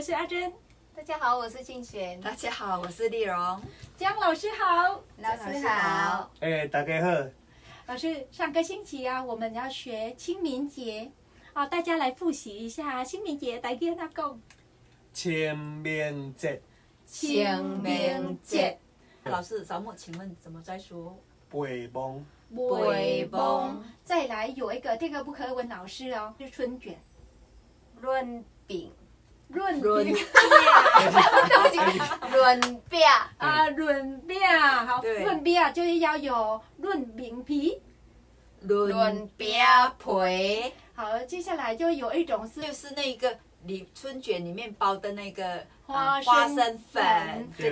是阿珍。大家好，我是静璇。大家好，我是丽蓉。江老师好。老师好。大家好。老师，上个星期啊，我们要学清明节啊，大家来复习一下清明节，大家哪讲？清明节。清明节。老师，扫墓，请问怎么在说？陪梦。陪梦。再来有一个，这个不可以问老师哦，是春卷。润饼。润饼。润饼啊，润饼好，润饼就是要有润饼皮。润饼皮。好，接下来就有一种就是那个春卷里面包的那个花生粉，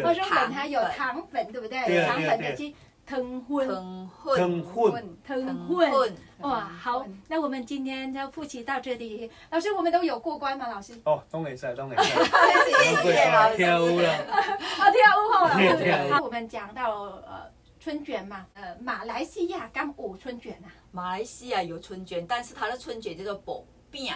花生粉还有糖粉，对不对？糖粉的是藤混。哇，好，那我们今天就复习到这里。老师，我们都有过关吗？老师？哦，当然是。谢谢老师。跳舞了。跳舞好了。我们讲到春卷嘛，马来西亚刚有春卷啊。马来西亚有春卷，但是它的春卷叫做薄饼。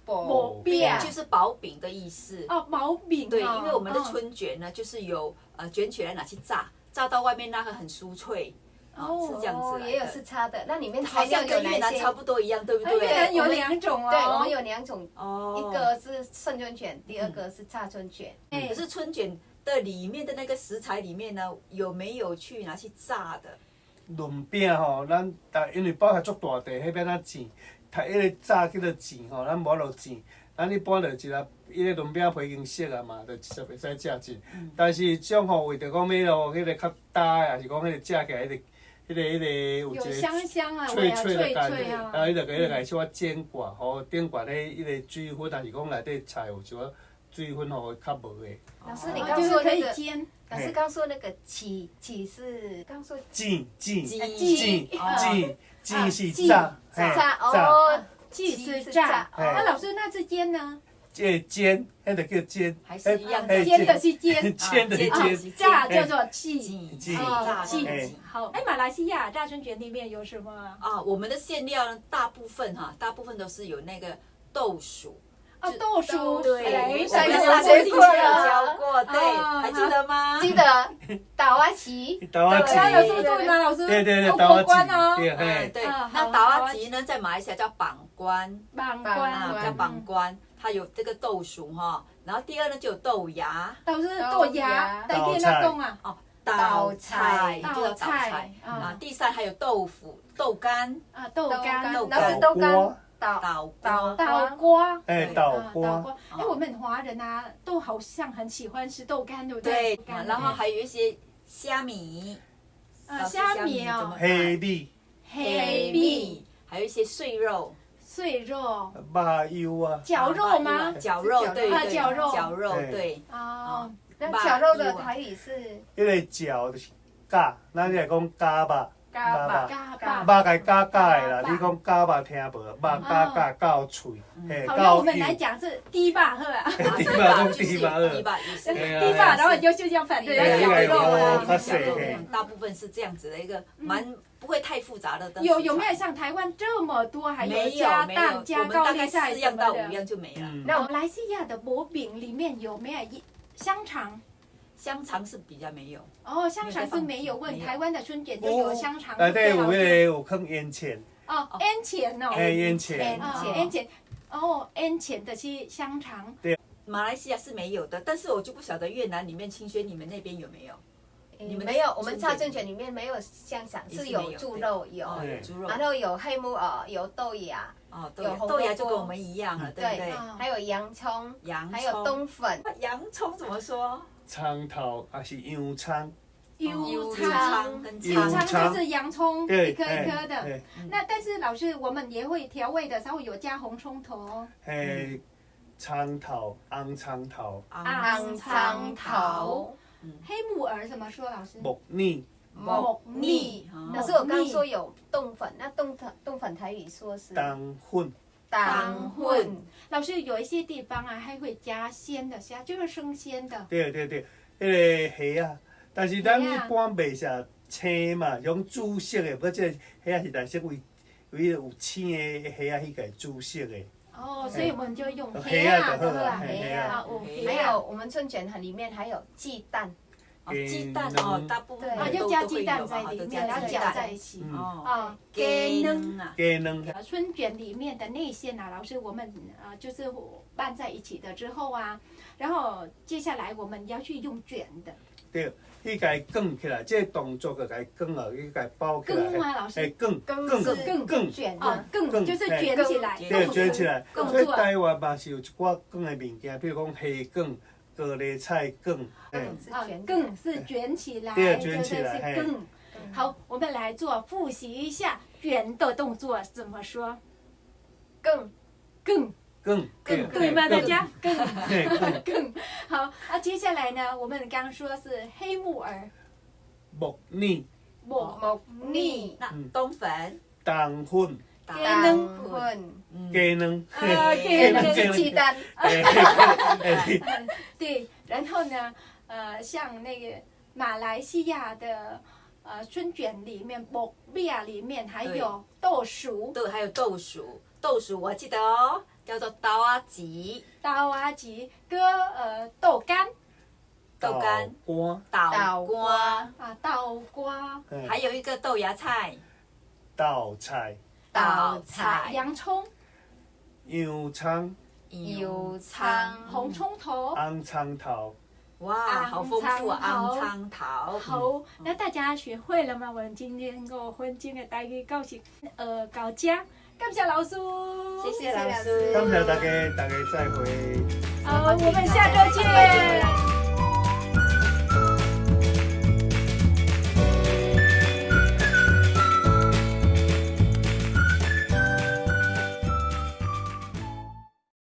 薄饼就是薄饼的意思。哦，薄饼。对，因为我们的春卷呢，就是有卷起来拿去炸，炸到外面那个很酥脆。是这样子来的。也有是差的，那里面好像跟越南差不多一样，对不对？越南有2种哦。对，我们有2种，一个是盛春卷，第二个是炸春卷。可是春卷的里面的那个食材里面呢，有没有去拿去炸的？润饼吼，咱因为包下足大地，迄边仔煎，它迄个炸叫做煎吼，咱无落煎。咱一般就一个，伊个润饼皮已经熟啊嘛，就袂使炸煎。但是种吼为着讲要落迄个较大的，也是讲迄个炸起来迄个有一个香啊，脆脆的感觉，然后伊就给它小可煎过，吼煎过咧，迄个水分，还是讲内底菜有小可水分，吼较无的。老师，你刚说那个煎，老师刚说那个起是刚说煎是炸哦，起是炸。那老师那是煎呢？煎，迄就叫煎，还是一样的。煎的是煎，煎的是煎，炸叫做起。好，马来西亚炸春卷里面有什么啊？我们的馅料呢，大部分都是有那个豆薯。豆薯，对，我们上个星期有教过，对，还记得吗？记得。豆仔糍。有速度吗？老师？对，豆仔糍。对，那豆仔糍呢，在马来西亚叫绑关，叫绑关。它有这个豆薯哈，然后第二呢就有豆芽，豆芽，豆菜啊，豆菜就叫豆菜啊。第三还有豆腐、豆干啊，豆干，那是豆干。豆瓜，豆瓜。我们华人啊，都好像很喜欢吃豆干，对不对？对，然后还有一些虾米，虾米哦，黑米，还有一些碎肉，麻油啊，绞肉吗？绞肉，对，绞肉，对。哦，那绞肉的台语是？迄个绞就是夹，咱来讲夹肉。肉该夹的啦，你讲夹肉听无？肉夹到脆，好，那我们来讲是低肉好啊。低肉，然后就要反对绞肉啊。大部分是这样子的一个不会太复杂的。有没有像台湾这么多？还有加蛋、加高丽菜4样到5样就没了。那马来西亚的薄饼里面有没有香肠？香肠是比较没有哦，香肠是没有。问台湾的春卷就有香肠，对，有放烟钱。烟钱哦，烟钱，烟钱的是香肠。对，马来西亚是没有的，但是我就不晓得越南里面、清轩你们那边有没有？你们没有，我们炸春卷里面没有香肠，是有猪肉，有猪肉，然后有黑木耳，有豆芽。豆芽就跟我们一样了，对不对？还有洋葱，还有冬粉。洋葱怎么说？葱头还是洋葱？油葱就是洋葱，一颗一颗的。那但是老师，我们也会调味的，稍微有加红葱头。葱头，红葱头。黑木耳怎么说？老师？木耳。老师，我刚说有冬粉，那冬粉台语说是冬粉。老师，有一些地方啊，还会加鲜的虾，就是生鲜的。对，迄个虾啊，但是咱一般袂食青嘛，用煮熟的，不过这虾是蓝色为有青的虾啊，迄个煮熟的。哦，所以我们就用黑啊的的黑啊，还有我们春卷里面还有鸡蛋。鸡蛋哦，大部分就加鸡蛋在里面，然后搅在一起。鸡蛋啊，鸡蛋。春卷里面的内馅啊，老师我们就是拌在一起的之后啊，然后接下来我们要去用卷的。对，去给它卷起来，这个动作就给它卷了，去给它包起来。卷吗，老师？卷卷啊，卷就是卷起来。对，卷起来。所以台湾嘛是有一寡卷的物件，比如讲虾卷。高丽菜卷，卷是卷起来，对，卷起来，是卷。好，我们来做复习一下卷的动作怎么说？卷，对吗？大家更好。接下来呢，我们刚说是黑木耳，木耳，那冬粉，冬粉。鸡蛋是鸡蛋。对，然后呢，像那个马来西亚的春卷里面，木饼里面还有豆薯。对，还有豆薯。豆薯我记得哦，叫做豆仔糍。豆仔糍跟豆干。豆干。豆瓜。豆瓜。还有一个豆芽菜。豆菜。洋葱、油葱、红葱头、红葱头，哇，好丰富啊！红葱头。好，那大家学会了吗？我们今天5分钟的台语教室，到这，感谢老师，谢谢老师，感谢大家再会。好，我们下周见。